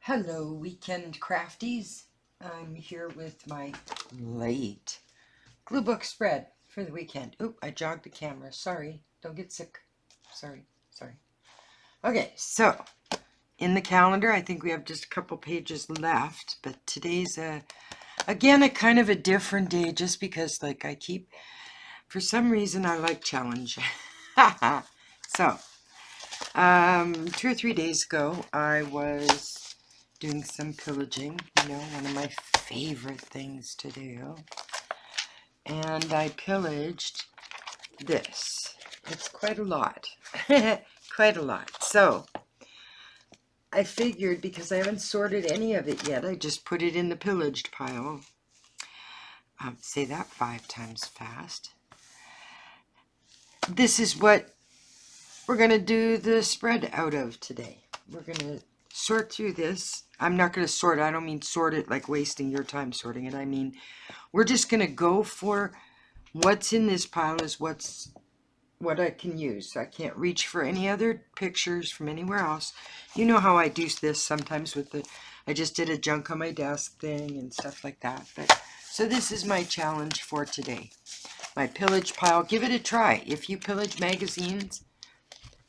Hello, weekend crafties. I'm here with my late glue book spread for the weekend. Oop, I jogged the camera. Sorry, don't get sick. Sorry. Okay, so in the calendar, I think we have just a couple pages left, but today's again a kind of a different day just because for some reason I like challenge. So, 2 or 3 days ago, I was doing some pillaging, one of my favorite things to do. And I pillaged this. It's quite a lot. Quite a lot. So, I figured because I haven't sorted any of it yet, I just put it in the pillaged pile. Say that 5 times fast. This is what we're going to do the spread out of today. We're going to sort through this. I'm not going to sort. I don't mean sort it like wasting your time sorting it. I mean, we're just going to go for what's in this pile is what I can use. I can't reach for any other pictures from anywhere else. You know how I do this sometimes with I just did a junk on my desk thing and stuff like that. So this is my challenge for today. My pillage pile. Give it a try. If you pillage magazines,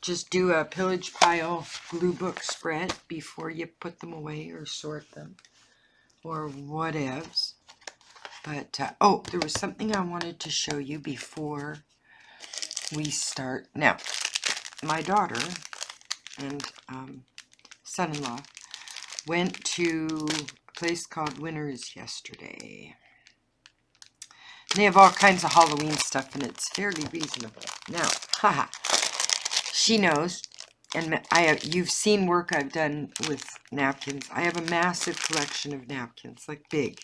just do a pillage pile glue book spread before you put them away or sort them or whatevs. But, oh, there was something I wanted to show you before we start. Now, my daughter and son-in-law went to a place called Winners yesterday. They have all kinds of Halloween stuff, and it's fairly reasonable. Now, haha, she knows, and you've seen work I've done with napkins. I have a massive collection of napkins, like big.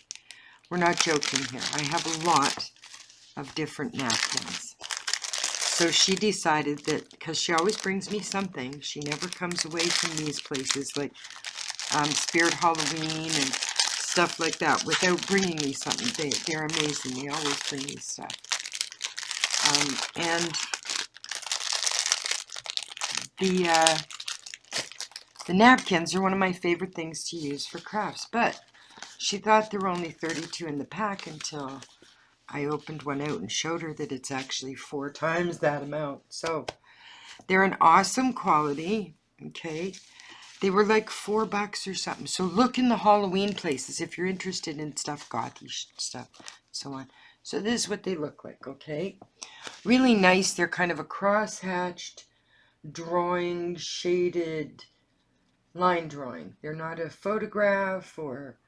We're not joking here. I have a lot of different napkins. So she decided that, because she always brings me something, she never comes away from these places like Spirit Halloween and stuff like that without bringing me something. They're amazing. They always bring me stuff. And the napkins are one of my favorite things to use for crafts, but she thought there were only 32 in the pack until I opened one out and showed her that it's actually 4 times that amount. So they're an awesome quality, okay? They were like $4 or something. So look in the Halloween places if you're interested in stuff, gothy stuff, so on. So this is what they look like, okay? Really nice. They're kind of a cross-hatched drawing, shaded line drawing. They're not a photograph or,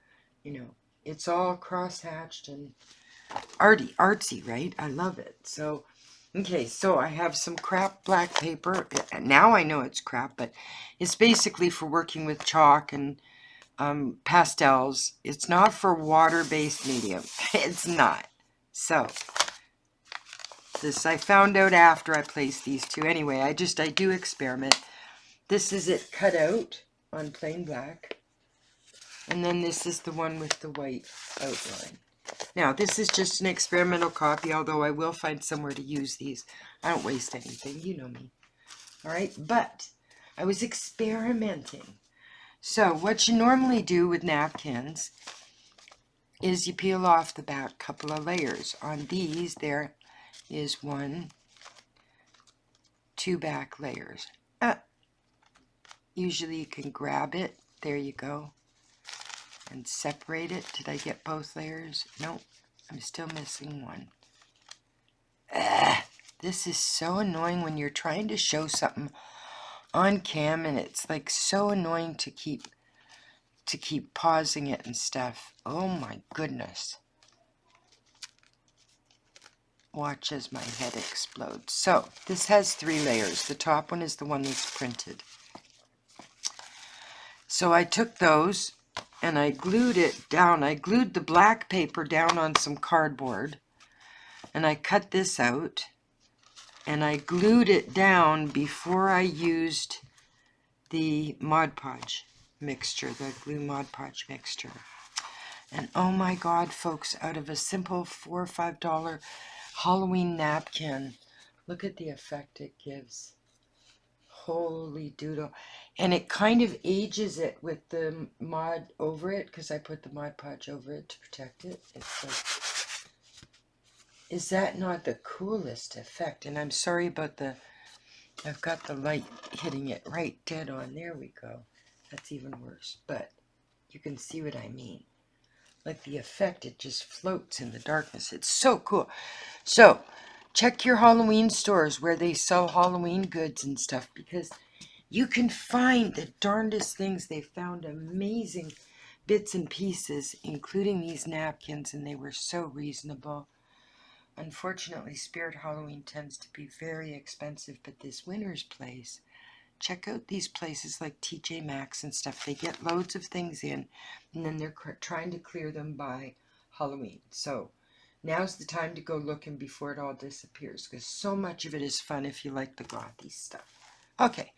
it's all cross-hatched and artsy, right? I love it. So, okay, so I have some crap black paper. Now I know it's crap, but it's basically for working with chalk and pastels. It's not for water-based medium. It's not. So, this I found out after I placed these two. Anyway, I do experiment. This is it cut out on plain black. And then this is the one with the white outline. Now, this is just an experimental copy, although I will find somewhere to use these. I don't waste anything, you know me. All right, but I was experimenting. So, what you normally do with napkins is you peel off the back couple of layers. On these, there is 2 back layers. Usually you can grab it. There you go. And separate it. Did I get both layers? Nope. I'm still missing one. This is so annoying when you're trying to show something on cam, and it's like so annoying to keep pausing it and stuff. Oh my goodness. Watch as my head explodes. So, this has 3 layers. The top one is the one that's printed. So I took those and I glued it down. I glued the black paper down on some cardboard, and I cut this out, and I glued it down before I used the Mod Podge mixture, the glue Mod Podge mixture. And oh my God, folks, out of a simple $4 or $5 Halloween napkin, look at the effect it gives. Holy doodle. And it kind of ages it with the Mod over it, because I put the Mod Podge over it to protect it. It's like, is that not the coolest effect? And I'm sorry about the, I've got the light hitting it right dead on. There we go. That's even worse. But you can see what I mean. Like the effect, it just floats in the darkness. It's so cool. So, check your Halloween stores where they sell Halloween goods and stuff, because you can find the darndest things. They found amazing bits and pieces, including these napkins, and they were so reasonable. Unfortunately, Spirit Halloween tends to be very expensive, but this Winners Place, check out these places like TJ Maxx and stuff. They get loads of things in, and then they're trying to clear them by Halloween. So now's the time to go looking before it all disappears, because so much of it is fun if you like the gothy stuff. Okay,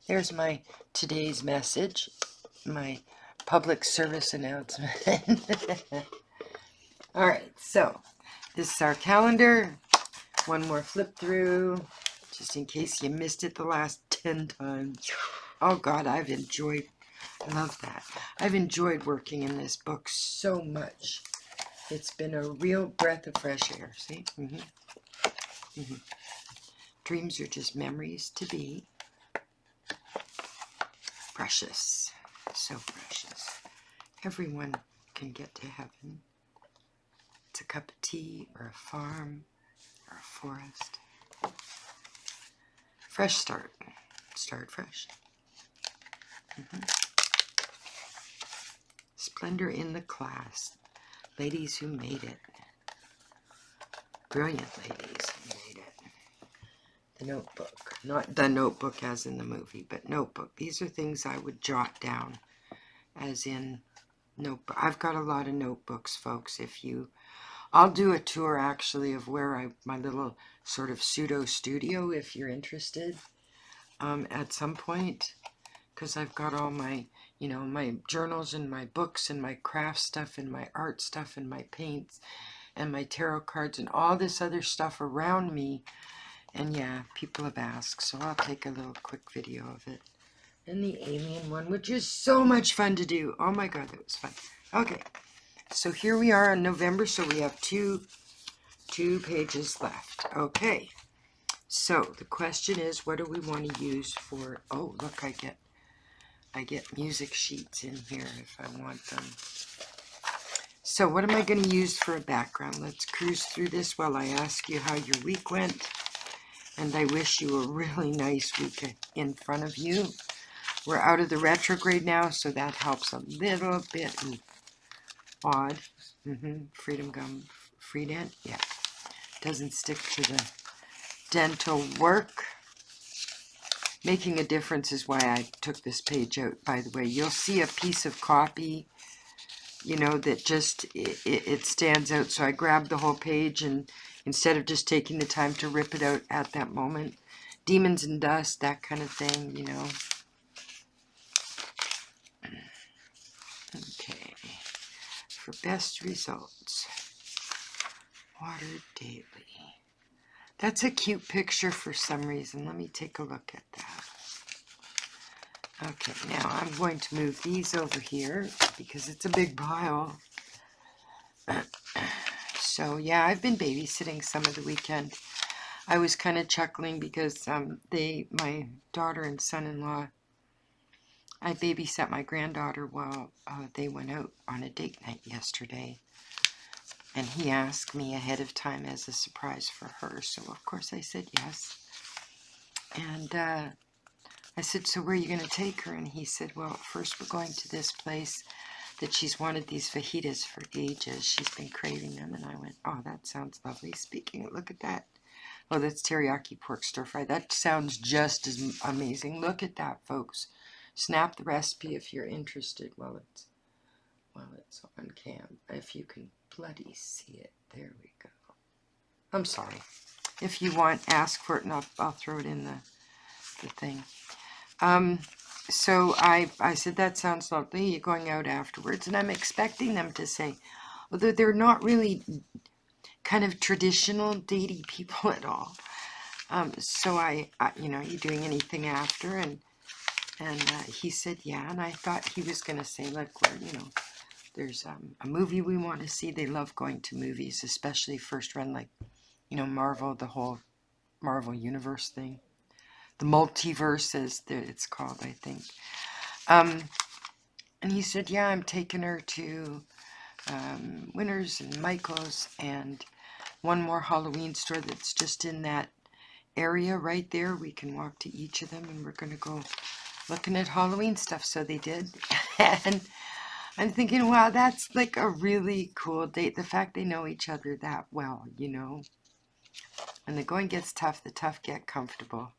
there's my today's message, my public service announcement. All right, so this is our calendar. One more flip through, just in case you missed it the last 10 times. Oh God, I love that. I've enjoyed working in this book so much. It's been a real breath of fresh air, see? Dreams are just memories to be. Precious, so precious. Everyone can get to heaven. It's a cup of tea, or a farm, or a forest. Fresh start. Start fresh. Splendor in the class. Ladies who made it. Brilliant ladies who made it. The Notebook. Not the Notebook as in the movie, but Notebook. These are things I would jot down as in notebook. I've got a lot of notebooks, folks. I'll do a tour actually of where my little sort of pseudo studio, if you're interested, at some point, because I've got all my, my journals and my books and my craft stuff and my art stuff and my paints and my tarot cards and all this other stuff around me. And yeah, people have asked, so I'll take a little quick video of it. And the alien one, which is so much fun to do. Oh my God, that was fun. Okay, so here we are in November, so we have two pages left. Okay, so the question is, what do we want to use for, oh look, I get music sheets in here if I want them. So what am I going to use for a background? Let's cruise through this while I ask you how your week went. And I wish you a really nice week in front of you. We're out of the retrograde now, so that helps a little bit. Odd. Freedom Gum. Freedent. Yeah. Doesn't stick to the dental work. Making a difference is why I took this page out, by the way. You'll see a piece of copy, that just, it stands out. So I grabbed the whole page, and instead of just taking the time to rip it out at that moment, Demons and Dust, that kind of thing, Okay. For best results, water daily. That's a cute picture for some reason. Let me take a look at that. Okay, now I'm going to move these over here because it's a big pile. So yeah, I've been babysitting some of the weekend. I was kind of chuckling because my daughter and son-in-law, I babysat my granddaughter while they went out on a date night yesterday. And he asked me ahead of time as a surprise for her. So, of course, I said yes. And I said, so where are you going to take her? And he said, well, first we're going to this place that she's wanted these fajitas for ages. She's been craving them. And I went, oh, that sounds lovely. Speaking of, look at that. Oh, that's teriyaki pork stir fry. That sounds just as amazing. Look at that, folks. Snap the recipe if you're interested while it's on cam. If you can bloody see it. There we go. I'm sorry. If you want, ask for it and I'll throw it in the thing. So I said, that sounds lovely. You're going out afterwards. And I'm expecting them to say, although they're not really kind of traditional datey people at all. So you know, you doing anything after? And he said, yeah. And I thought he was going to say, like, well, you know, there's a movie we want to see. They love going to movies, especially first run, like, you know, Marvel, the whole Marvel Universe thing. The multiverse, as it's called, I think. And he said, yeah, I'm taking her to Winners and Michael's and one more Halloween store that's just in that area right there. We can walk to each of them, and we're going to go looking at Halloween stuff. So they did. And I'm thinking, wow, that's like a really cool date. The fact they know each other that well, you know. When the going gets tough, the tough get comfortable.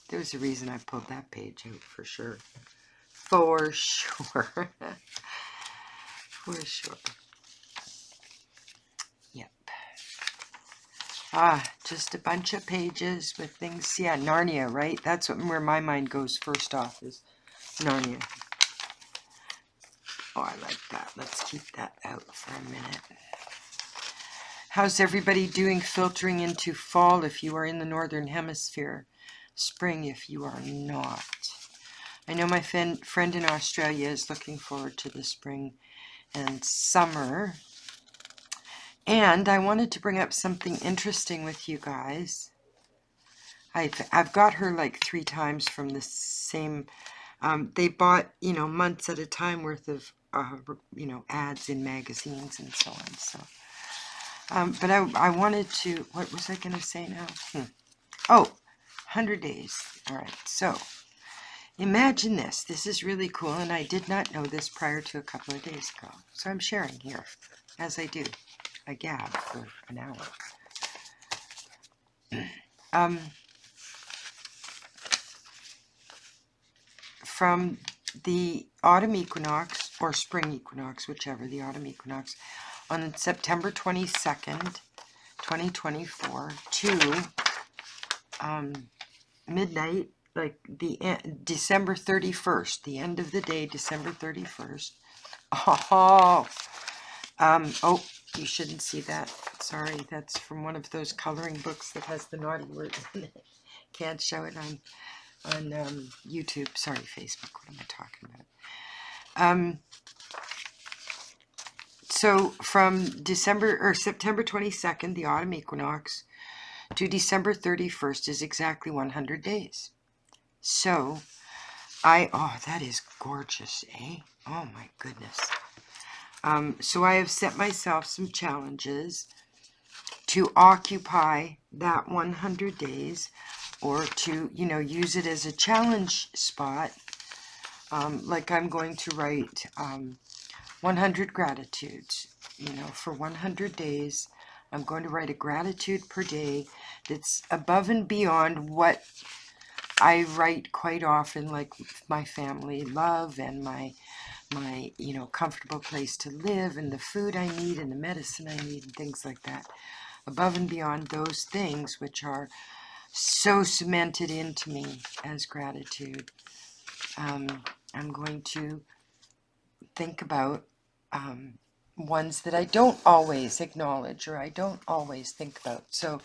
There's a reason I pulled that page out for sure. For sure. For sure. Yep. Just a bunch of pages with things. Yeah, Narnia, right? That's where my mind goes first off, is Narnia. Oh, I like that. Let's keep that out for a minute. How's everybody doing filtering into fall if you are in the Northern Hemisphere? Spring if you are not. I know my friend in Australia is looking forward to the spring and summer. And I wanted to bring up something interesting with you guys. I've got her like 3 times from the same. They bought, you know, months at a time worth of, you know, ads in magazines and so on. So, but I wanted to. What was I going to say now? Oh, 100 days. All right. So imagine this. This is really cool, and I did not know this prior to a couple of days ago. So I'm sharing here, as I do. I gab for an hour. From the autumn equinox, or spring equinox, whichever, the autumn equinox, on September 22nd, 2024, to midnight, like the December 31st, the end of the day, December 31st. Oh, oh, you shouldn't see that. Sorry, that's from one of those coloring books that has the naughty words in it. Can't show it on YouTube. Sorry, Facebook. What am I talking about? So from September 22nd, the autumn equinox, to December 31st is exactly 100 days. So oh, that is gorgeous, eh? Oh my goodness. So I have set myself some challenges to occupy that 100 days, or to, you know, use it as a challenge spot. Like I'm going to write 100 gratitudes, you know, for 100 days. I'm going to write a gratitude per day that's above and beyond what I write quite often, like my family love and my you know, comfortable place to live and the food I need and the medicine I need and things like that. Above and beyond those things which are so cemented into me as gratitude, I'm going to think about ones that I don't always acknowledge or I don't always think about. So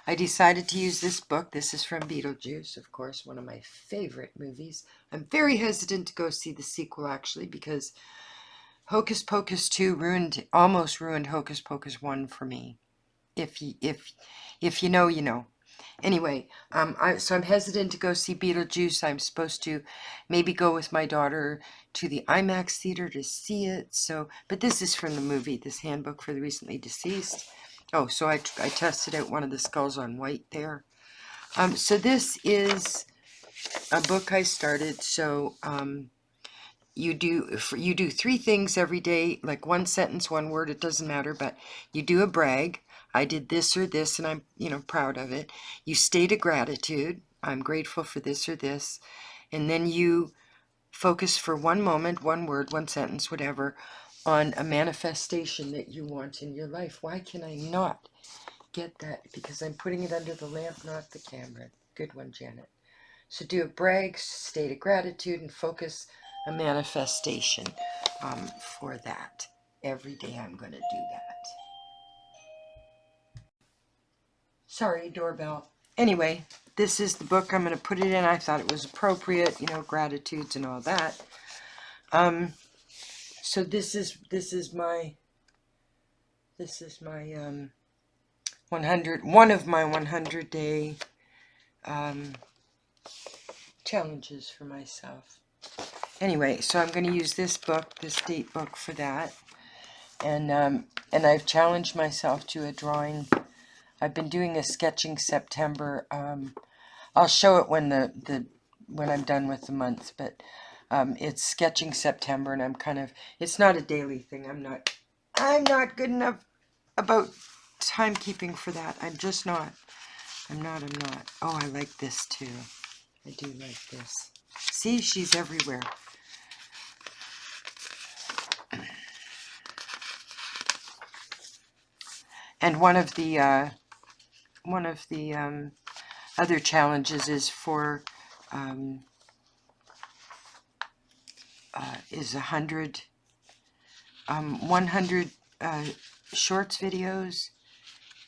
I decided to use this book. This is from Beetlejuice, of course, one of my favorite movies. I'm very hesitant to go see the sequel, actually, because Hocus Pocus 2 almost ruined Hocus Pocus 1 for me. If you know, you know. Anyway, so I'm hesitant to go see Beetlejuice. I'm supposed to maybe go with my daughter to the IMAX theater to see it. So, but this is from the movie, this handbook for the recently deceased. Oh, so I tested out one of the skulls on white there. So this is a book I started. So you do 3 things every day, like 1 sentence, 1 word. It doesn't matter, but you do a brag. I did this or this, and I'm, you know, proud of it. You state a gratitude. I'm grateful for this or this, and then you focus for 1 moment, 1 word, 1 sentence, whatever, on a manifestation that you want in your life. Why can I not get that? Because I'm putting it under the lamp, not the camera. Good one, Janet. So do a brag, state of gratitude, and focus a manifestation for that. Every day I'm going to do that. Sorry, doorbell. anyway, this is the book I'm going to put it in. I thought it was appropriate, you know, gratitudes and all that. So this is my one of my 100-day challenges for myself. Anyway, so I'm going to use this book, this date book, for that. And I've challenged myself to a drawing. I've been doing a sketching September. I'll show it when when I'm done with the month, but it's sketching September, and I'm kind of, it's not a daily thing. I'm not good enough about timekeeping for that. I'm just not. I'm not. Oh, I like this too. I do like this. See, she's everywhere. And one of the other challenges is for is 100 shorts videos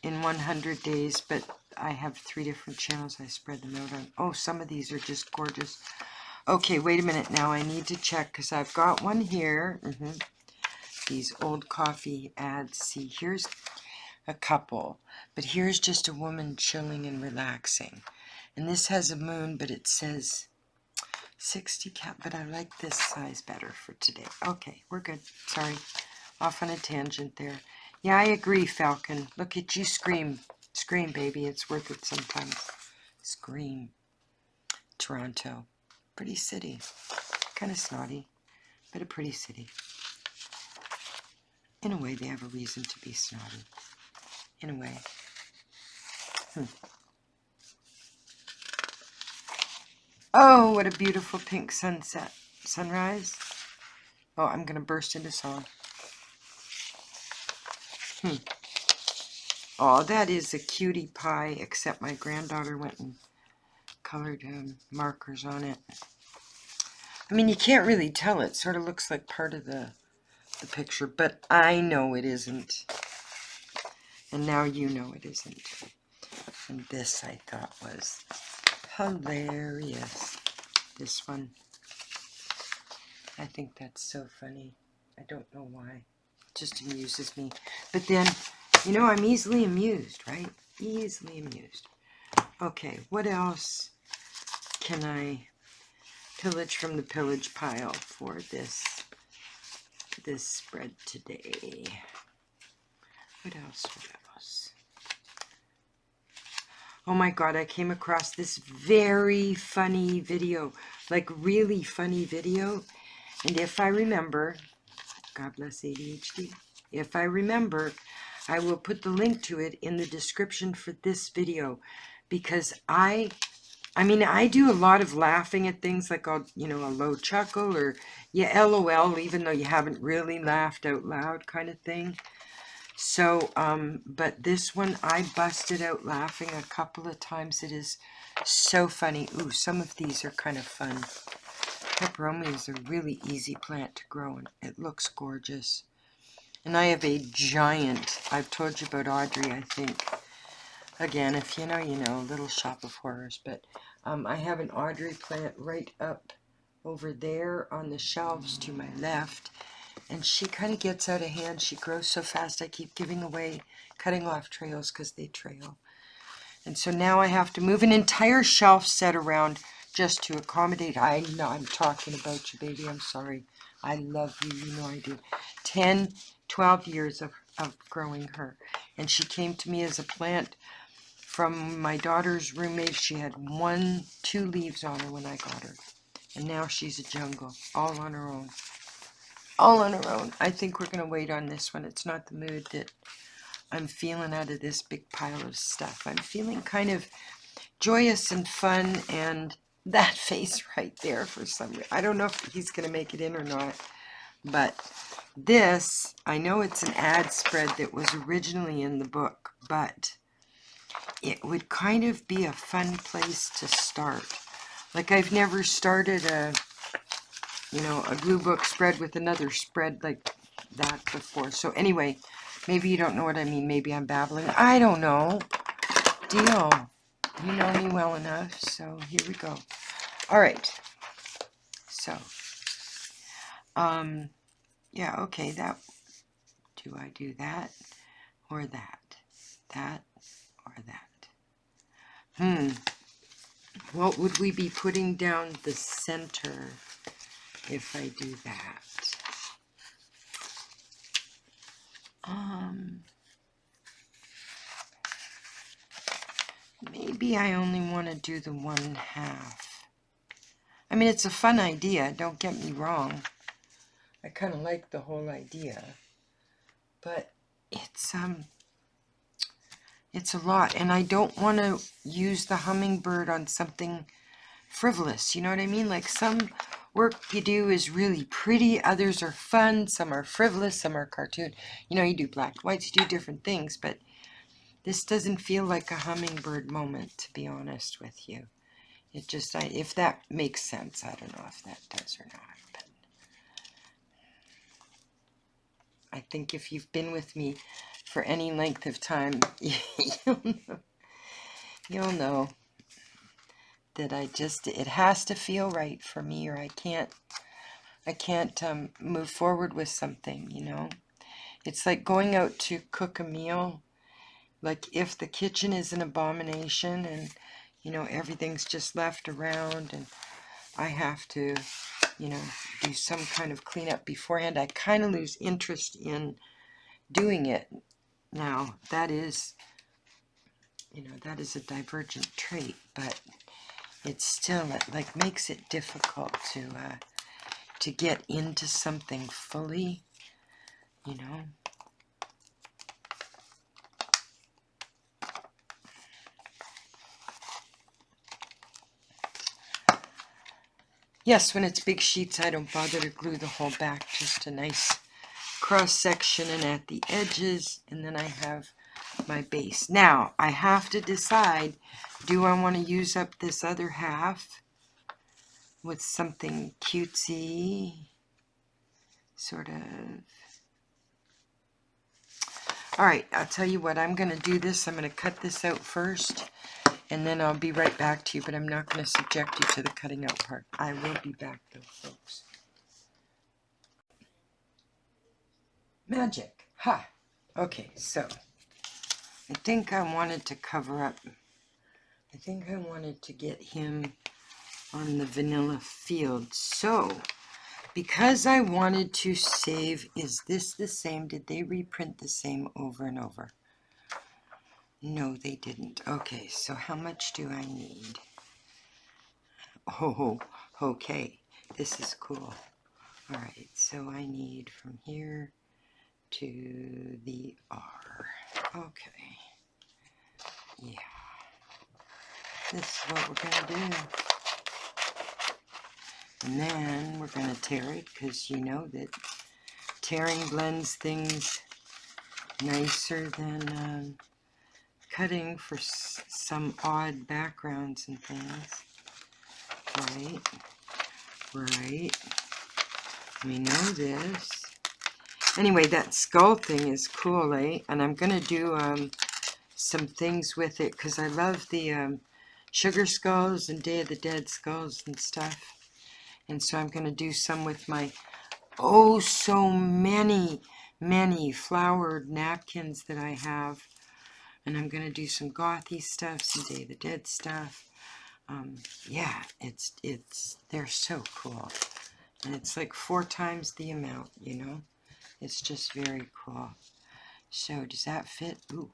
in 100 days, but I have 3 different channels I spread them out on. Oh, some of these are just gorgeous. Okay, wait a minute now. I need to check because I've got one here. These old coffee ads. See, here's a couple, but here's just a woman chilling and relaxing. And this has a moon, but it says 60 cap, but I like this size better for today. Okay, we're good. Sorry, off on a tangent there. Yeah, I agree, Falcon. Look at you scream. Scream, baby. It's worth it sometimes. Scream. Toronto. Pretty city. Kind of snotty, but a pretty city. In a way, they have a reason to be snotty. In a way. Oh, what a beautiful pink sunset. Sunrise. Oh, I'm going to burst into song. Oh, that is a cutie pie, except my granddaughter went and colored markers on it. I mean, you can't really tell. It sort of looks like part of the picture, but I know it isn't. And now you know it isn't. And this I thought was hilarious. This one. I think that's so funny. I don't know why. It just amuses me. But then, you know, I'm easily amused, right? Easily amused. Okay, what else can I pillage from the pillage pile for this spread today? What else? Oh my God, I came across this very funny video, like really funny video. And if I remember, God bless ADHD, if I remember, I will put the link to it in the description for this video, because I mean, I do a lot of laughing at things, like I'll, you know, a low chuckle or yeah, LOL, even though you haven't really laughed out loud kind of thing. So, but this one, I busted out laughing a couple of times. It is so funny. Ooh, some of these are kind of fun. Peperomia is a really easy plant to grow, and it looks gorgeous. And I have a giant, I've told you about Audrey, I think. Again, if you know, you know, Little Shop of Horrors. But I have an Audrey plant right up over there on the shelves to my left. And she kind of gets out of hand. She grows so fast, I keep giving away, cutting off trails because they trail. And so now I have to move an entire shelf set around just to accommodate. I know I'm talking about you, baby. I'm sorry. I love you. You know I do. 10, 12 years of growing her. And she came to me as a plant from my daughter's roommate. She had 2 leaves on her when I got her. And now she's a jungle, all on her own. All on her own. I think we're going to wait on this one. It's not the mood that I'm feeling out of this big pile of stuff. I'm feeling kind of joyous and fun, and that face right there for some reason. I don't know if he's going to make it in or not, but this, I know it's an ad spread that was originally in the book, but it would kind of be a fun place to start. Like, I've never started a glue book spread with another spread like that before. So anyway, maybe you don't know what I mean. Maybe I'm babbling. I don't know. Deal. You know me well enough, so here we go. All right. So, yeah, okay, that, do I do that or that? That or that? What would we be putting down the center if I do that? Maybe I only want to do the 1/2. I mean, it's a fun idea, don't get me wrong. I kind of like the whole idea, but it's a lot, and I don't want to use the hummingbird on something frivolous, you know what I mean? Like, some work you do is really pretty, others are fun, some are frivolous, some are cartoon. You know, you do black and whites, you do different things, but this doesn't feel like a hummingbird moment, to be honest with you. It just, if that makes sense, I don't know if that does or not. But I think if you've been with me for any length of time, you'll know that it has to feel right for me, or I can't move forward with something, you know. It's like going out to cook a meal. Like, if the kitchen is an abomination and, you know, everything's just left around and I have to, you know, do some kind of cleanup beforehand, I kind of lose interest in doing it. Now, that is, you know, that is a divergent trait, but it's still, it like makes it difficult to get into something fully, you know. Yes, when it's big sheets, I don't bother to glue the whole back, just a nice cross section and at the edges, and then I have my base. Now, I have to decide, do I want to use up this other half with something cutesy, sort of. Alright, I'll tell you what, I'm going to do this. I'm going to cut this out first, and then I'll be right back to you, but I'm not going to subject you to the cutting out part. I will be back though, folks. Magic. Ha! Okay, so I think I wanted to cover up, I think I wanted to get him on the vanilla field. So, because I wanted to save, is this the same? Did they reprint the same over and over? No, they didn't. Okay, so how much do I need? Oh, okay. This is cool. Alright, so I need from here to the R. Okay. Yeah. This is what we're going to do. And then we're going to tear it, because you know that tearing blends things nicer than cutting for some odd backgrounds and things. Right. We know this. Anyway, that skull thing is cool, eh? And I'm going to do some things with it, because I love the sugar skulls and Day of the Dead skulls and stuff. And so I'm going to do some with my oh so many flowered napkins that I have. And I'm going to do some gothy stuff, some Day of the Dead stuff. Yeah, they're so cool. And it's like 4 times the amount, you know. It's just very cool. So, does that fit? Ooh,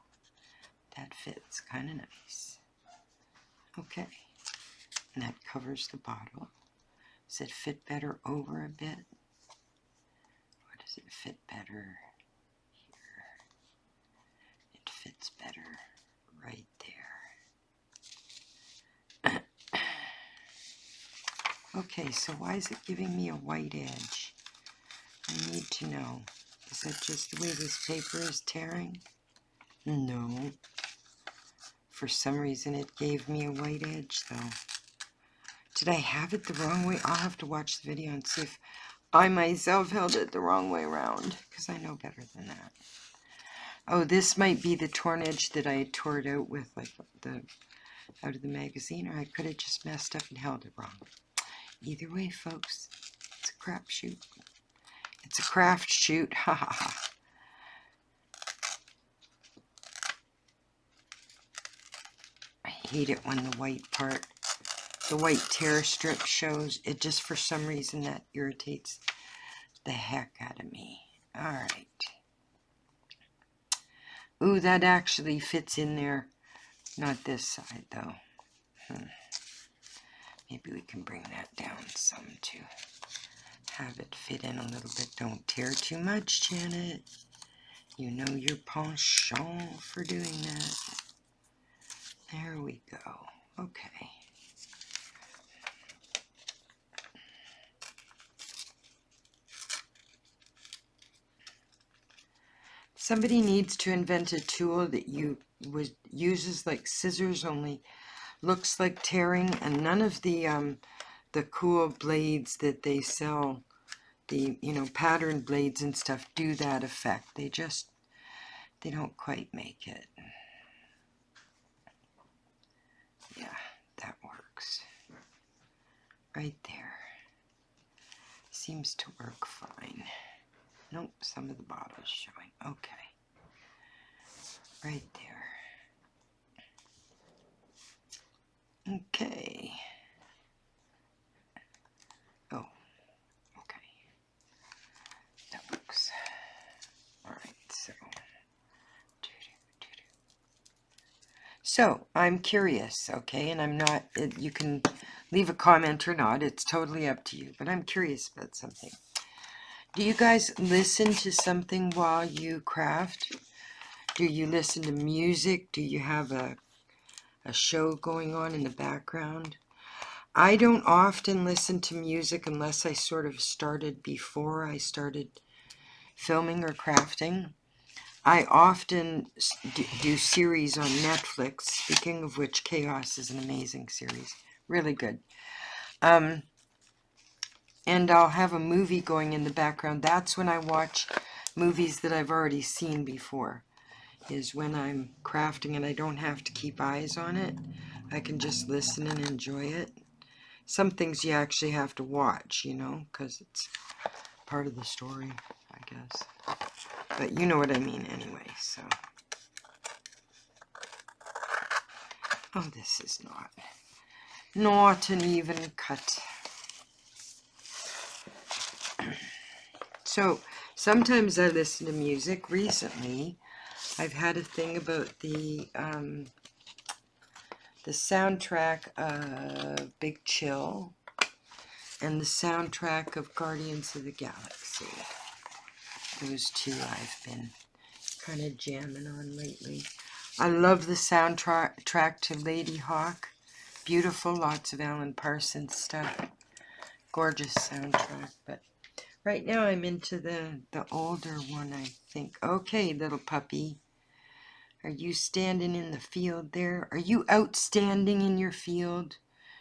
that fits kind of nice. Okay. And that covers the bottle. Does it fit better over a bit? Or does it fit better here? It fits better right there. Okay, so why is it giving me a white edge? I need to know. Is that just the way this paper is tearing? No. For some reason it gave me a white edge though. Did I have it the wrong way? I'll have to watch the video and see if I myself held it the wrong way around, because I know better than that. Oh, this might be the torn edge that I tore it out with, like the out of the magazine, or I could have just messed up and held it wrong. Either way, folks, it's a crapshoot. It's a craft shoot. Ha ha ha. I hate it when the white part, the white tear strip shows. It just, for some reason, that irritates the heck out of me. Alright. Ooh, that actually fits in there. Not this side, though. Maybe we can bring that down some to have it fit in a little bit. Don't tear too much, Janet. You know your penchant for doing that. There we go. Okay. Somebody needs to invent a tool that uses like scissors, only looks like tearing, and none of the cool blades that they sell, the pattern blades and stuff, do that effect. They don't quite make it. Yeah, that works. Right there. Seems to work fine. Nope, some of the bottle's showing. Okay. Right there. Okay. Oh, okay. That works. Alright, so I'm curious, okay, and I'm not, you can leave a comment or not, it's totally up to you, but I'm curious about something. Do you guys listen to something while you craft? Do you listen to music? Do you have a show going on in the background? I don't often listen to music unless I sort of started before I started filming or crafting. I often do series on Netflix. Speaking of which, Chaos is an amazing series. Really good. And I'll have a movie going in the background. That's when I watch movies that I've already seen before, is when I'm crafting and I don't have to keep eyes on it. I can just listen and enjoy it. Some things you actually have to watch, because it's part of the story, I guess. But you know what I mean anyway, so. Oh, this is not an even cut. So, sometimes I listen to music. Recently, I've had a thing about the soundtrack of Big Chill and the soundtrack of Guardians of the Galaxy. Those two I've been kind of jamming on lately. I love the soundtrack to Lady Hawk. Beautiful, lots of Alan Parsons stuff. Gorgeous soundtrack, but right now I'm into the older one, I think. Okay, little puppy. Are you standing in the field there? Are you outstanding in your field?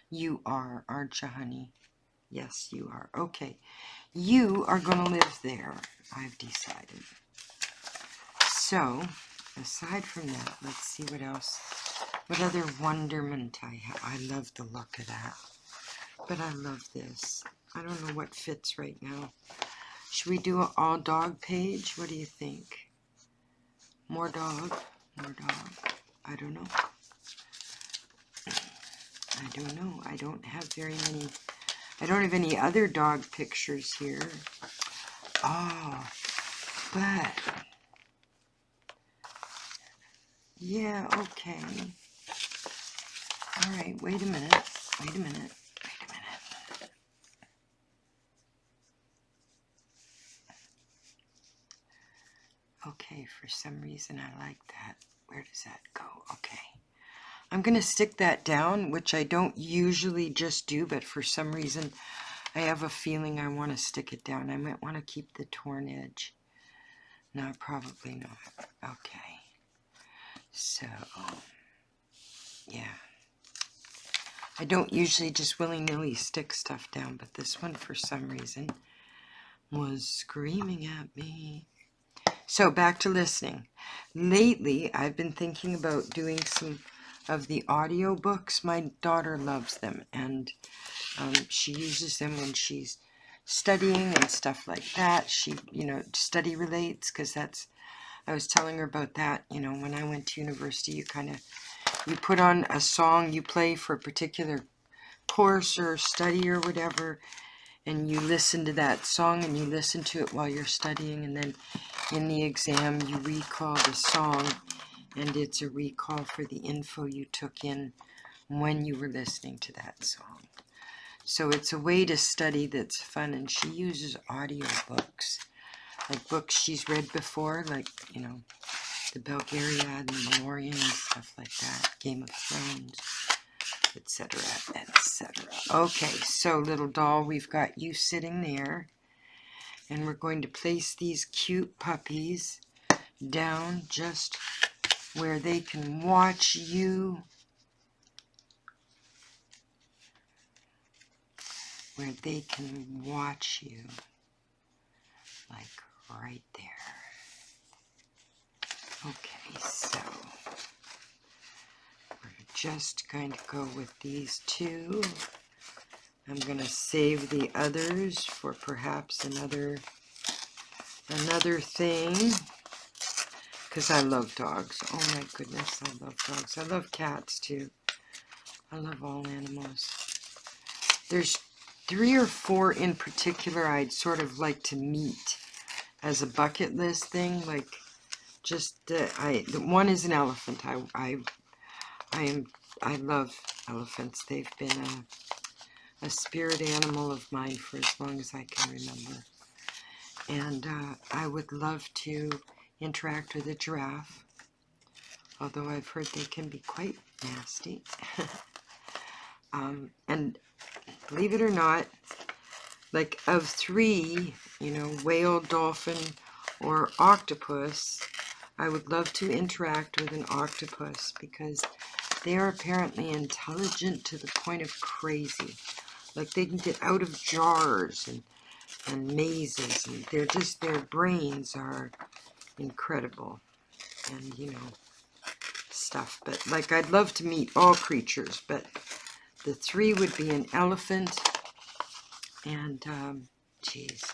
You are, aren't you, honey? Yes, you are. Okay. You are going to live there, I've decided. So, aside from that, let's see what else, what other wonderment I have. I love the look of that. But I love this. I don't know what fits right now. Should we do an all dog page? What do you think? More dog? More dog? I don't know. I don't know. I don't have very many. I don't have any other dog pictures here. Oh, but yeah, okay. All right, wait a minute. Wait a minute. Wait a minute. Okay, for some reason I like that. Where does that go? Okay. I'm going to stick that down, which I don't usually just do, but for some reason I have a feeling I want to stick it down. I might want to keep the torn edge. No, probably not. Okay. So, yeah. I don't usually just willy-nilly stick stuff down, but this one, for some reason, was screaming at me. So, back to listening. Lately, I've been thinking about doing some of the audio books. My daughter loves them, and she uses them when she's studying and stuff like that. She, study relates, because I was telling her about that. When I went to university, you put on a song you play for a particular course or study or whatever, and you listen to that song and you listen to it while you're studying, and then in the exam you recall the song, and it's a recall for the info you took in when you were listening to that song. So it's a way to study that's fun, and she uses audio books, like books she's read before, like, the Belgariad and Lorien and stuff like that, Game of Thrones, etc., etc. Okay, so little doll, we've got you sitting there, and we're going to place these cute puppies down just where they can watch you, like right there. Okay, so we're just going to go with these two. I'm going to save the others for perhaps another thing, because I love dogs. Oh my goodness, I love dogs. I love cats too. I love all animals. There's 3 or 4 in particular I'd sort of like to meet as a bucket list thing. Like, just the one is an elephant. I love elephants. They've been a spirit animal of mine for as long as I can remember. And I would love to interact with a giraffe, although I've heard they can be quite nasty. And believe it or not, like of 3, whale, dolphin, or octopus, I would love to interact with an octopus, because they are apparently intelligent to the point of crazy. Like, they can get out of jars and mazes, and their brains are incredible, and stuff. But like, I'd love to meet all creatures, but the 3 would be an elephant, and geez,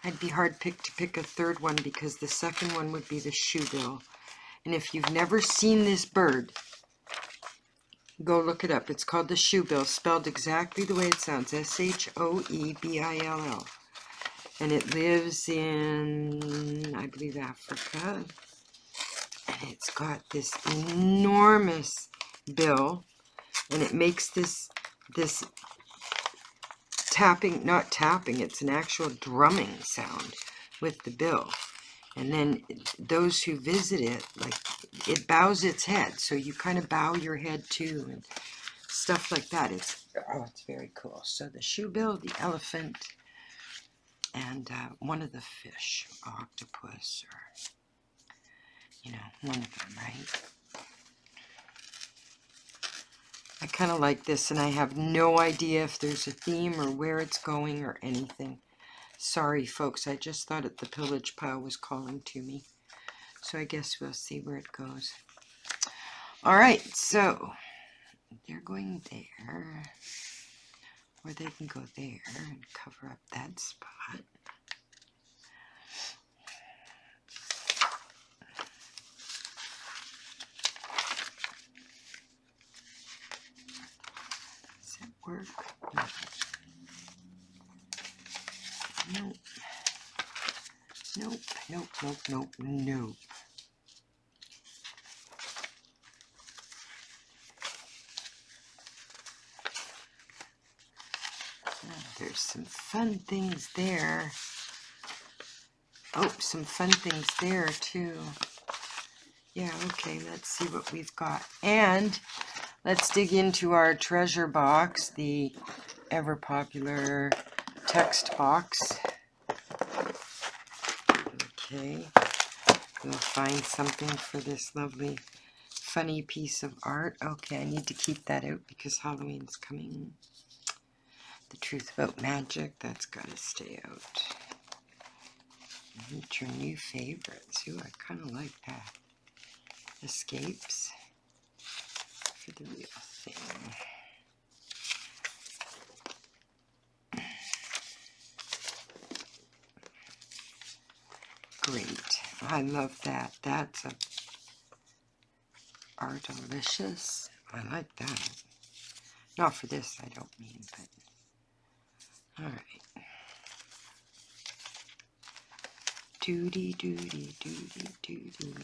I'd be hard to pick a third one, because the second one would be the shoebill. And if you've never seen this bird, go look it up. It's called the shoebill, spelled exactly the way it sounds, Shoebill. And it lives in, I believe, Africa. And it's got this enormous bill, and it makes this tapping, not tapping, it's an actual drumming sound with the bill. And then those who visit it, like, it bows its head, so you kind of bow your head too, and stuff like that. It's very cool. So the shoebill, the elephant, and one of the fish, octopus, or one of them, right? I kind of like this, and I have no idea if there's a theme or where it's going or anything. Sorry, folks, I just thought the pillage pile was calling to me. So I guess we'll see where it goes. All right, so they're going there, or they can go there and cover up that spot. Does it work? No. Nope. Nope, nope, nope, nope. There's some fun things there. Oh, some fun things there too. Yeah, okay, let's see what we've got. And let's dig into our treasure box, the ever popular text box. Okay, we'll find something for this lovely, funny piece of art. Okay, I need to keep that out because Halloween's coming. The Truth About Magic, that's got to stay out. Meet your new favorites. Ooh, I kind of like that. Escapes. for the real thing. Great. I love that. That's a Artalicious. I like that. Not for this, I don't mean, but alright. Doody doody doody doody.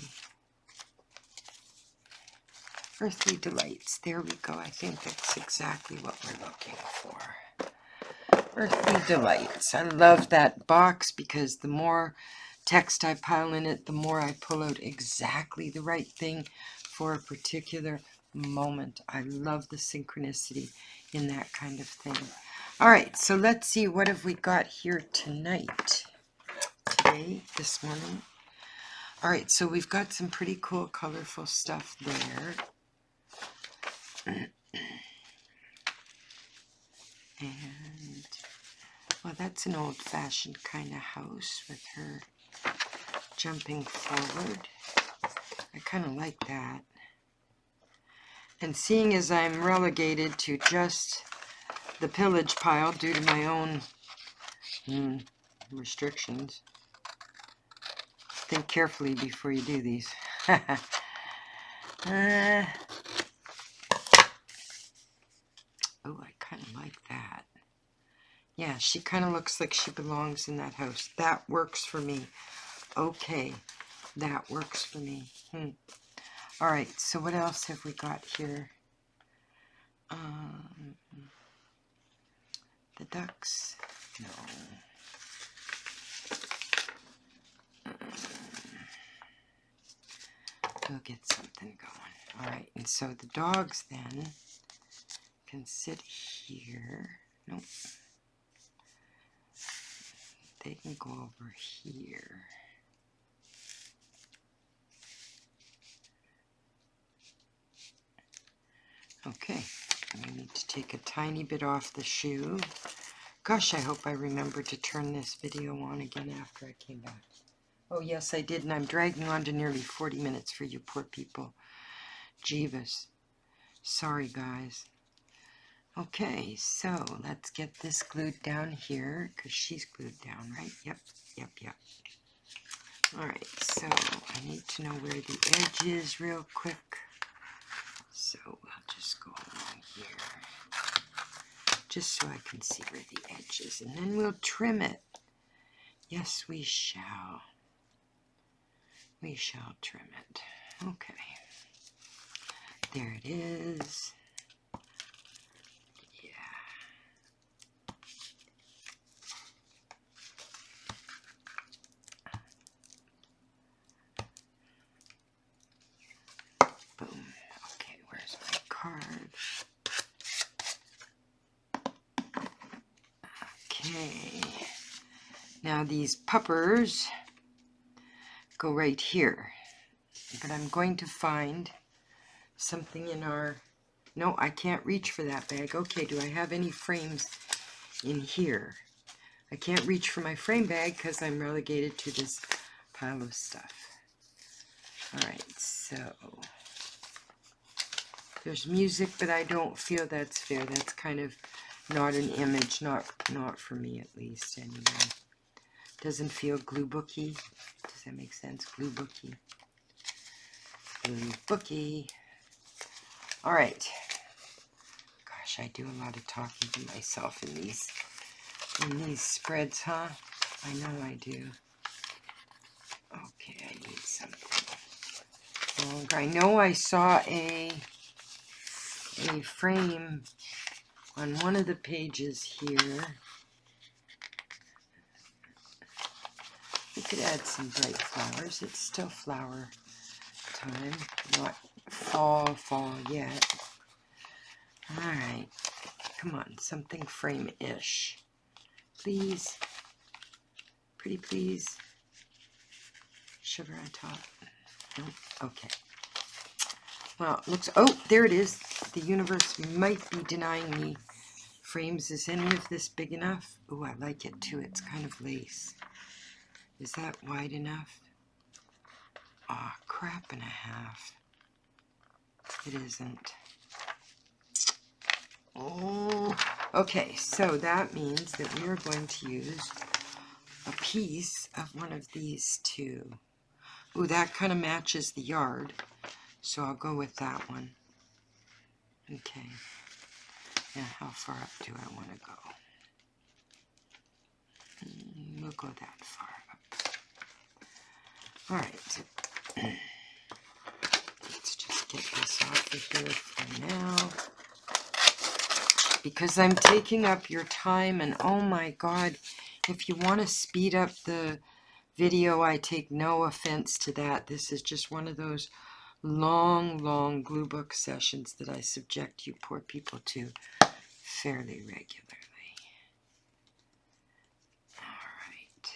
Earthly Delights. There we go. I think that's exactly what we're looking for. Earthly Delights. I love that box because the more text I pile in it, the more I pull out exactly the right thing for a particular moment. I love the synchronicity in that kind of thing. All right, so let's see, what have we got here tonight? Today, this morning. All right, so we've got some pretty cool, colorful stuff there. And, well, that's an old-fashioned kind of house with her jumping forward. I kind of like that. And seeing as I'm relegated to just the pillage pile due to my own restrictions, think carefully before you do these. Oh, I kind of like that. Yeah, she kind of looks like she belongs in that house. That works for me. Okay, that works for me. All right, so what else have we got here? The ducks? No. We'll get something going. All right, and so the dogs then can sit here. Nope. They can go over here. Okay, we need to take a tiny bit off the shoe. Gosh, I hope I remember to turn this video on again after I came back. Oh yes, I did, and I'm dragging on to nearly 40 minutes for you poor people. Jeeves. Sorry, guys. Okay, so let's get this glued down here, because she's glued down, right? Yep. Alright, so I need to know where the edge is real quick. So we'll just go along here, just so I can see where the edge is, and then we'll trim it. Yes, we shall. We shall trim it. Okay. There it is. Boom. Okay, where's my card? Okay. Now these puppers go right here. But I'm going to find something in our... No, I can't reach for that bag. Okay, do I have any frames in here? I can't reach for my frame bag because I'm relegated to this pile of stuff. Alright, so... There's music, but I don't feel that's fair. That's kind of not an image, not for me at least, anyway. Doesn't feel glue booky. Does that make sense? Glue booky. Glue booky. Alright. Gosh, I do a lot of talking to myself in these spreads, huh? I know I do. Okay, I need something longer. I know I saw a frame on one of the pages here. We could add some bright flowers. It's still flower time, not fall yet. Alright, come on, something frame-ish. Please. Pretty please. Sugar on top. Nope. Okay. Well, it looks... Oh, there it is. The universe might be denying me frames. Is any of this big enough? Oh, I like it too. It's kind of lace. Is that wide enough? Aw, crap and a half. It isn't. Oh, okay, so that means that we are going to use a piece of one of these two. Ooh, that kind of matches the yard, so I'll go with that one. Okay. Now, how far up do I want to go? We'll go that far up. All right. Let's just get this off of here for now. Because I'm taking up your time, and oh my God, if you want to speed up the video, I take no offense to that. This is just one of those long glue book sessions that I subject you poor people to fairly regularly. All right.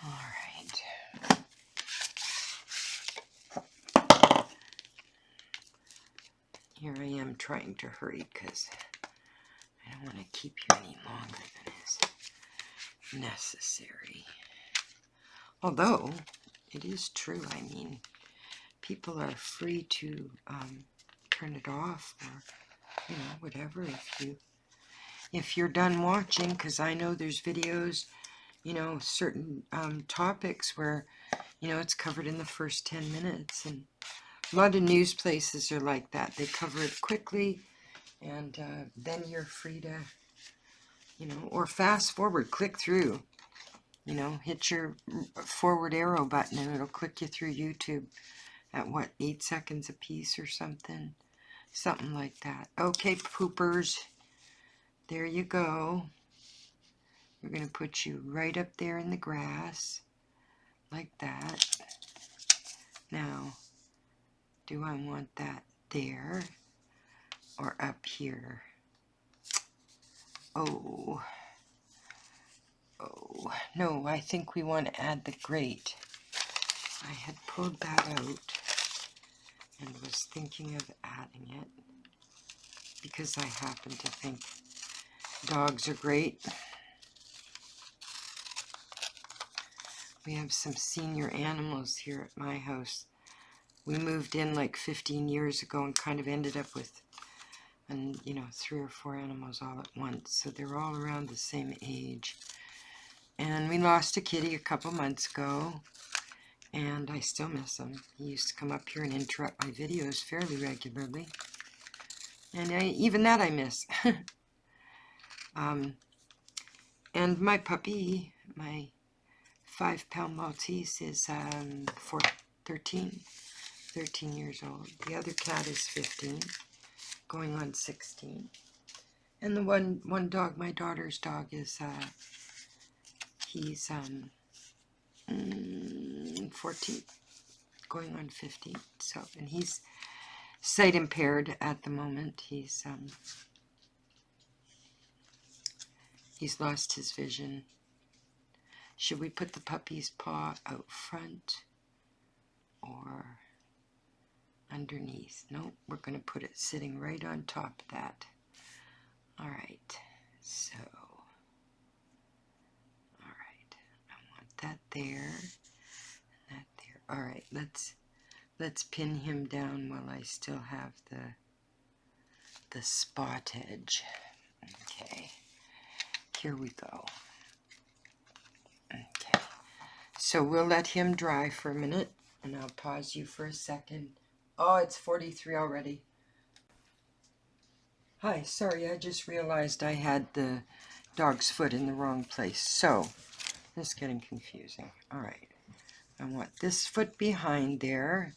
All right. Here I am trying to hurry because I don't want to keep you any longer than is necessary. Although, it is true, I mean, people are free to turn it off or, whatever if you're done watching, because I know there's videos, certain topics where, it's covered in the first 10 minutes, and a lot of news places are like that. They cover it quickly, and then you're free to, or fast forward, click through, hit your forward arrow button, and it'll click you through YouTube at, 8 seconds a piece or something. Something like that. Okay, poopers. There you go. We're going to put you right up there in the grass, like that. Now, do I want that there or up here? Oh, no, I think we want to add the grate. I had pulled that out and was thinking of adding it because I happen to think dogs are great. We have some senior animals here at my house. We moved in like 15 years ago and kind of ended up with, 3 or 4 animals all at once. So they're all around the same age. And we lost a kitty a couple months ago, and I still miss him. He used to come up here and interrupt my videos fairly regularly. And even that I miss. And my puppy, my 5-pound Maltese, is 13 years old. The other cat is 15, going on 16. And the one dog, my daughter's dog, is he's 14, going on 15. So, and he's sight impaired at the moment. He's lost his vision. Should we put the puppy's paw out front or underneath? No, we're going to put it sitting right on top of that. All right, so, all right, I want that there, that there. All right, let's pin him down while I still have the spot edge. Okay, here we go. Okay, so we'll let him dry for a minute, and I'll pause you for a second. Oh, it's 43 already. Hi, sorry, I just realized I had the dog's foot in the wrong place. So, this is getting confusing. All right, I want this foot behind there.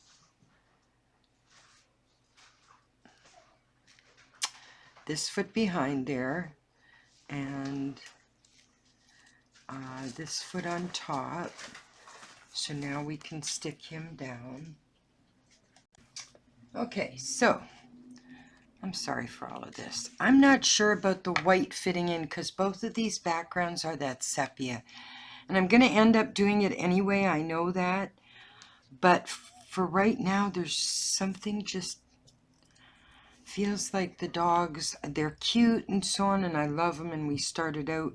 This foot behind there, and this foot on top. So now we can stick him down. Okay, so I'm sorry for all of this. I'm not sure about the white fitting in because both of these backgrounds are that sepia. And I'm going to end up doing it anyway, I know that. But for right now, there's something just feels like the dogs, they're cute and so on, and I love them. And we started out,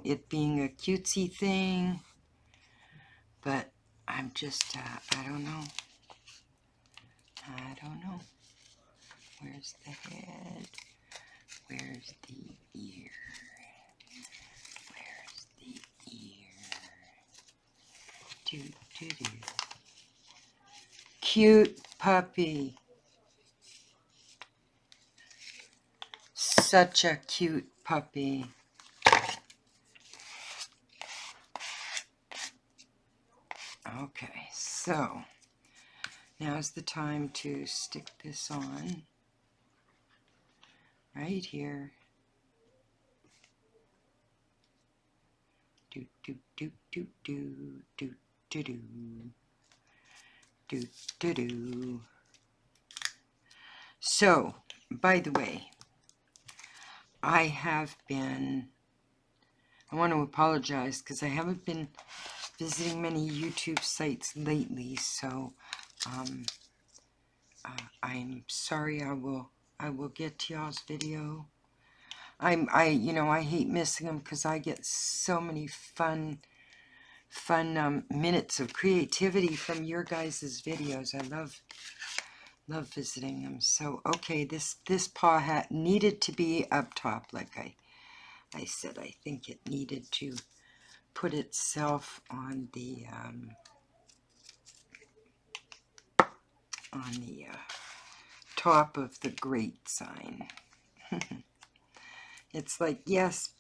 it being a cutesy thing. But I'm just, I don't know. I don't know. Where's the head? Where's the ear? Where's the ear? Do, do, do. Cute puppy. Such a cute puppy. Okay, so now's the time to stick this on right here. Do do do do do do do do do do do. So, by the way, I want to apologize because I haven't been visiting many YouTube sites lately, so I'm sorry. I will get to y'all's video. I hate missing them because I get so many fun minutes of creativity from your guys' videos. I love visiting them. So okay, this paw hat needed to be up top, like I said. I think it needed to put itself on the top of the great sign. It's like, yes,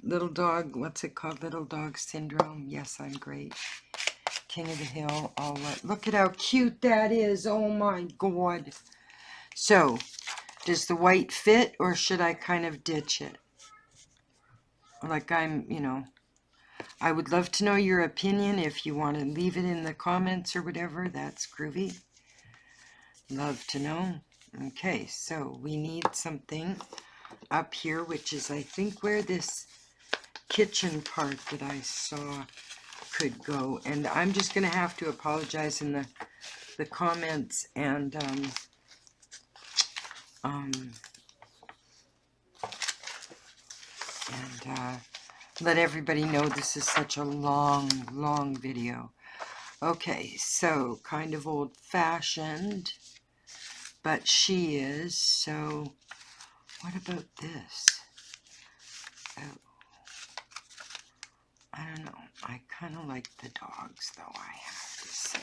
little dog, what's it called? Little dog syndrome. Yes, I'm great. King of the hill, all what? Look at how cute that is. Oh my God. So, does the white fit, or should I kind of ditch it? Like I would love to know your opinion. If you want to leave it in the comments or whatever, that's groovy. Love to know. Okay, so we need something up here, which is, I think, where this kitchen part that I saw could go. And I'm just going to have to apologize in the comments and let everybody know this is such a long video. Okay, so kind of old-fashioned, but she is. So what about this? Oh, I don't know. I kind of like the dogs, though, I have to say.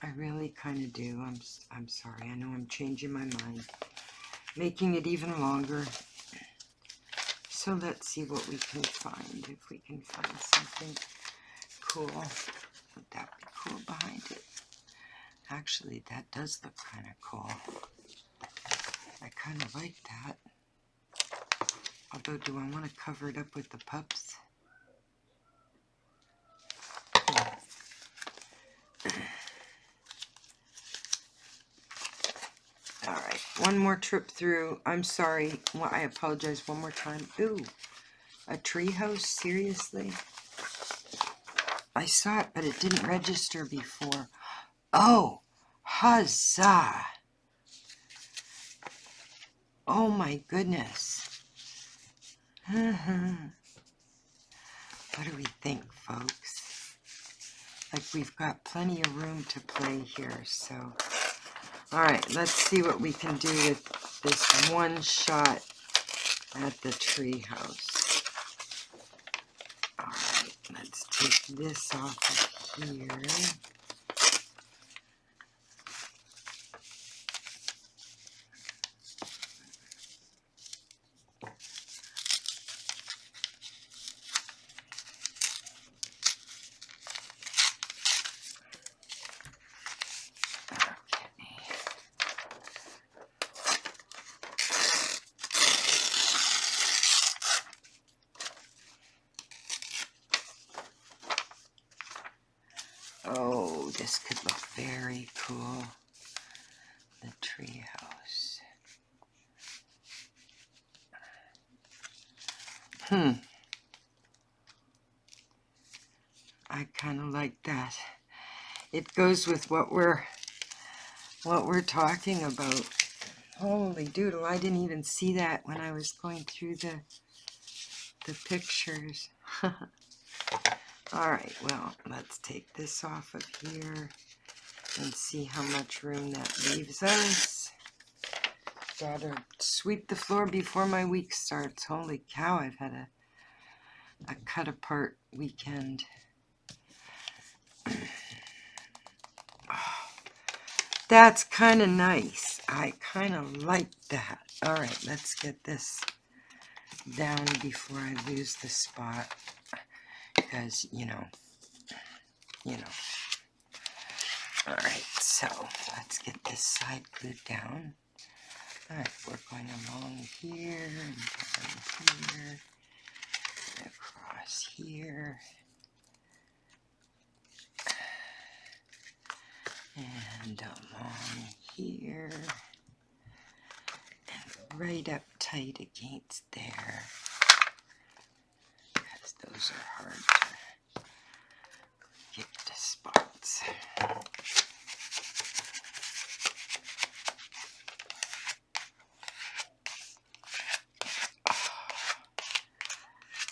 I really kind of do. I'm sorry. I know I'm changing my mind, making it even longer. So let's see what we can find. If we can find something cool. Would that be cool behind it? Actually, that does look kind of cool. I kind of like that. Although, do I want to cover it up with the pups? Alright, one more trip through. I'm sorry. Well, I apologize one more time. Ooh, a treehouse? Seriously? I saw it, but it didn't register before. Oh, huzzah! Oh my goodness. What do we think, folks? Like, we've got plenty of room to play here, so... Alright, let's see what we can do with this one shot at the treehouse. Alright, let's take this off of here. Oh, this could look very cool. The treehouse. I kind of like that. It goes with what we're talking about. Holy doodle, I didn't even see that when I was going through the pictures. Alright, well, let's take this off of here and see how much room that leaves us. Gotta sweep the floor before my week starts. Holy cow, I've had a cut apart weekend. Oh, that's kind of nice. I kind of like that. Alright, let's get this down before I lose the spot. Because, you know. Alright, so let's get this side glued down. Alright, we're going along here, and down here, across here, and along here, and right up tight against there, because those are hard to get to spots.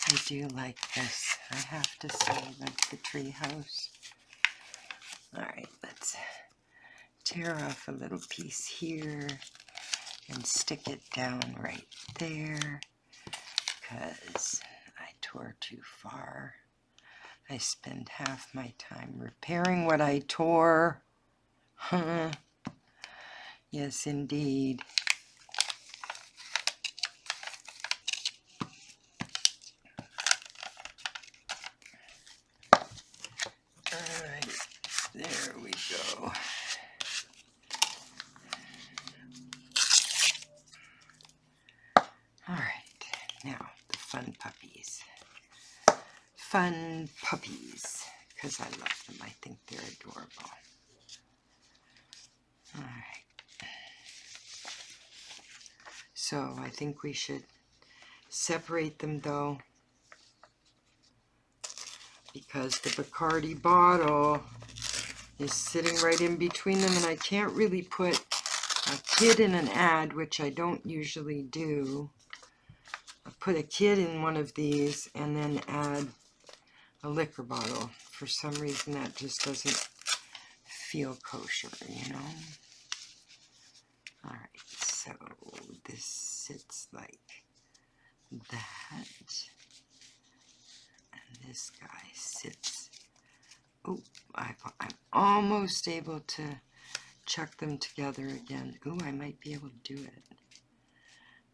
I do like this. I have to say, like the tree house. Alright, let's tear off a little piece here and stick it down right there, because I tore too far. I spend half my time repairing what I tore. Yes, indeed. Alright, there we go. Alright, now the fun puppies. Fun puppies, because I love them. I think they're adorable. Alright. So I think we should separate them though, because the Bacardi bottle is sitting right in between them, and I can't really put a kid in an ad, which I don't usually do. I put a kid in one of these and then add a liquor bottle. For some reason that just doesn't feel kosher, you know? Alright, so this sits like that. And this guy sits... Oh, I'm almost able to chuck them together again. Ooh, I might be able to do it.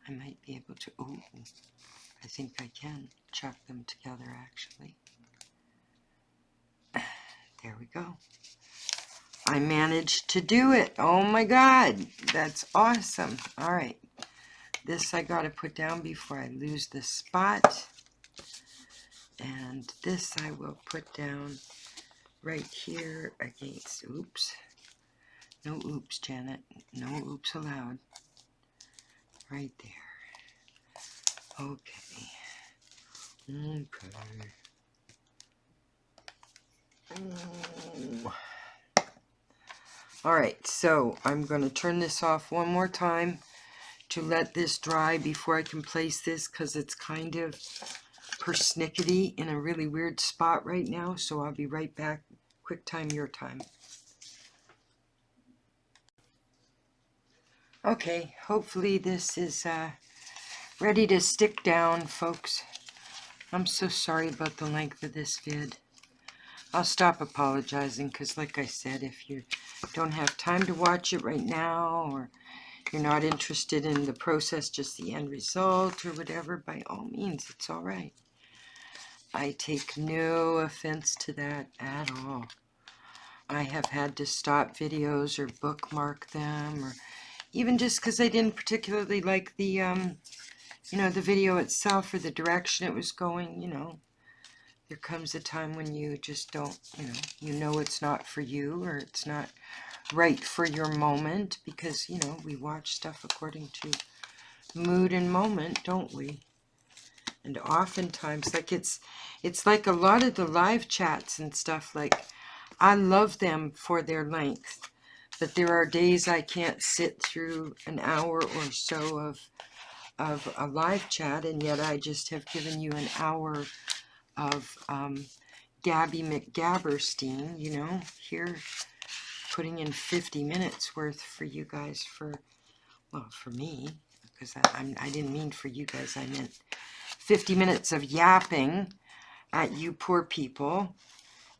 I might be able to... Ooh, I think I can chuck them together, actually. There we go. I managed to do it. Oh my God, that's awesome. All right, this I got to put down before I lose the spot. And this I will put down right here against... Oops. No oops, Janet. No oops allowed. Right there. Okay. Okay. Alright, so I'm going to turn this off one more time to let this dry before I can place this, because it's kind of persnickety in a really weird spot right now. So I'll be right back. Quick time, your time. Okay, hopefully this is ready to stick down, folks. I'm so sorry about the length of this vid. I'll stop apologizing, because like I said, if you don't have time to watch it right now, or you're not interested in the process, just the end result or whatever, by all means, it's all right. I take no offense to that at all. I have had to stop videos or bookmark them, or even just because I didn't particularly like the, you know, the video itself or the direction it was going, you know. There comes a time when you just don't, you know it's not for you, or it's not right for your moment, because, you know, we watch stuff according to mood and moment, don't we? And oftentimes, like it's like a lot of the live chats and stuff, like, I love them for their length, but there are days I can't sit through an hour or so of a live chat, and yet I just have given you an hour of Gabby McGabberstein, you know, here putting in 50 minutes worth for you guys for, well, for me, because I didn't mean for you guys, I meant 50 minutes of yapping at you poor people.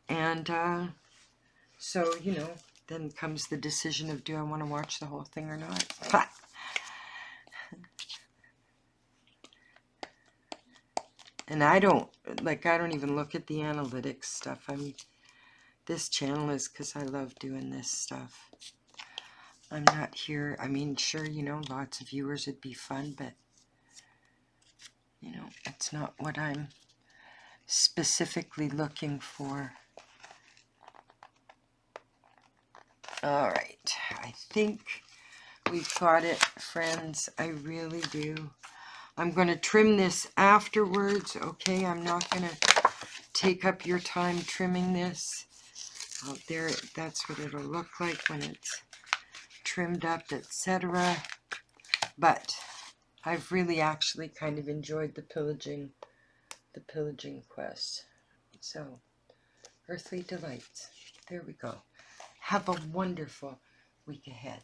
And so, you know, then comes the decision of do I want to watch the whole thing or not? And I don't even look at the analytics stuff. I mean, this channel is because I love doing this stuff. I'm not here, I mean, sure, you know, lots of viewers would be fun, but, you know, it's not what I'm specifically looking for. All right, I think we've got it, friends. I really do. I'm going to trim this afterwards, okay? I'm not going to take up your time trimming this. Out there, that's what it'll look like when it's trimmed up, etc. But I've really actually kind of enjoyed the pillaging quest. So, Earthly Delights. There we go. Have a wonderful week ahead.